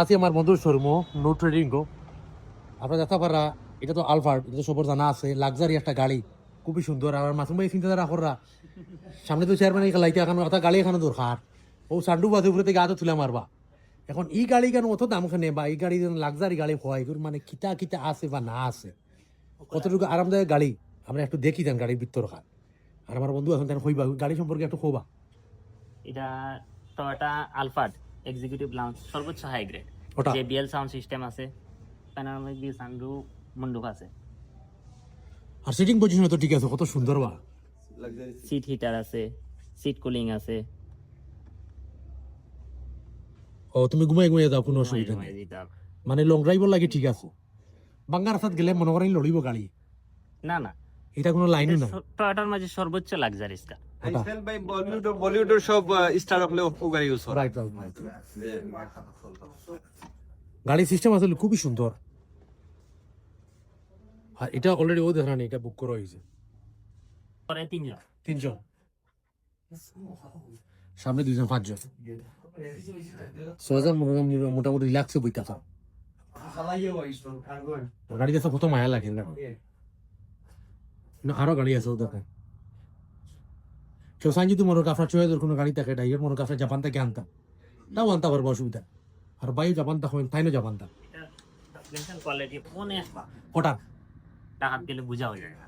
আছি আমার বন্ধুর শোরুম নো ট্রেডিং গো। আপনারা দেখা পারা এটা তো আলফার্ড, এটা তো সবার জানা আছে, লাক্সারি একটা গাড়ি, খুবই সুন্দর। আর মাসুম ভাই চিন্তাধারা করা সামনে তো চেয়ারম্যান লাইতে এখন কথা গাড়ি এখানে দরকার, ও সান্ডু বাজে উপরে থেকে আতো তুলে মারবা। এখন এই গাড়ি কেন অত দাম খানে বা এই গাড়ি লাক্সারি গাড়ি হয় এগুলো মানে কিতা কিতা আছে বা না আছে, কতটুকু আরামদায়ক গাড়ি আমরা একটু দেখি দেন গাড়ির ভিতর খান। আর আমার বন্ধু এখন তেন হইবা গাড়ি সম্পর্কে একটু খোবা। এটা টয়োটা আলফার্ড এক্সিকিউটিভ লাউঞ্জ সর্বোচ্চ হাই গ্রেড, ওটা জেবিএল সাউন্ড সিস্টেম আছে, প্যানোরামিক ভিউ সানরুফ, মুন্ডুক আছে, আর সিটিং পজিশন তো ঠিক আছে, কত সুন্দর বা। সিট হিটার আছে, সিট কুলিং আছে। ও তুমি ঘুমাই ঘুমাই যাও, কোনো অসুবিধা ঘুমাই নেই, দিতে হবে। মানে লং ড্রাইভর লাগে ঠিক আছে। বাঙ্গার রাস্তাত গেলে মনে করেন লড়িব গাড়ি, না না, এটা কোনো লাইনও নাই। টয়োটার মাঝে সর্বোচ্চ লাক্সারি কার। আইসেল ভাই বলিউডের সব স্টার হলে ও গাড়ি ইউজ করে। Right right. গাড়ির সিস্টেম আসলে খুবই সুন্দর। আর এটা অলরেডি ও দেখা নেই, এটা বুক করা হয়েছে পরে তিনজন। তিনজন, সামনে দুইজন, পাঁচজন, ছয়জন মোটামুটি রিল্যাক্সে বইতে থাক। গাড়িতে কত মায়া লাগে না, আরো গাড়ি আছে ও দেখেন। কেউ সাইন যদি মনে আপনার চয়েসের কোনো গাড়ি থাকে ডাইয়ের মনে আপনার জাপান থেকে আনতাম, তাও আনতে পারবো, অসুবিধা। আর বাইও জাপান তা হয়, তাইনও জাপান তা এটা সাসপেনশন কোয়ালিটি অনেক ওটা টাকাত গেলে বোঝা হয়ে যায় না।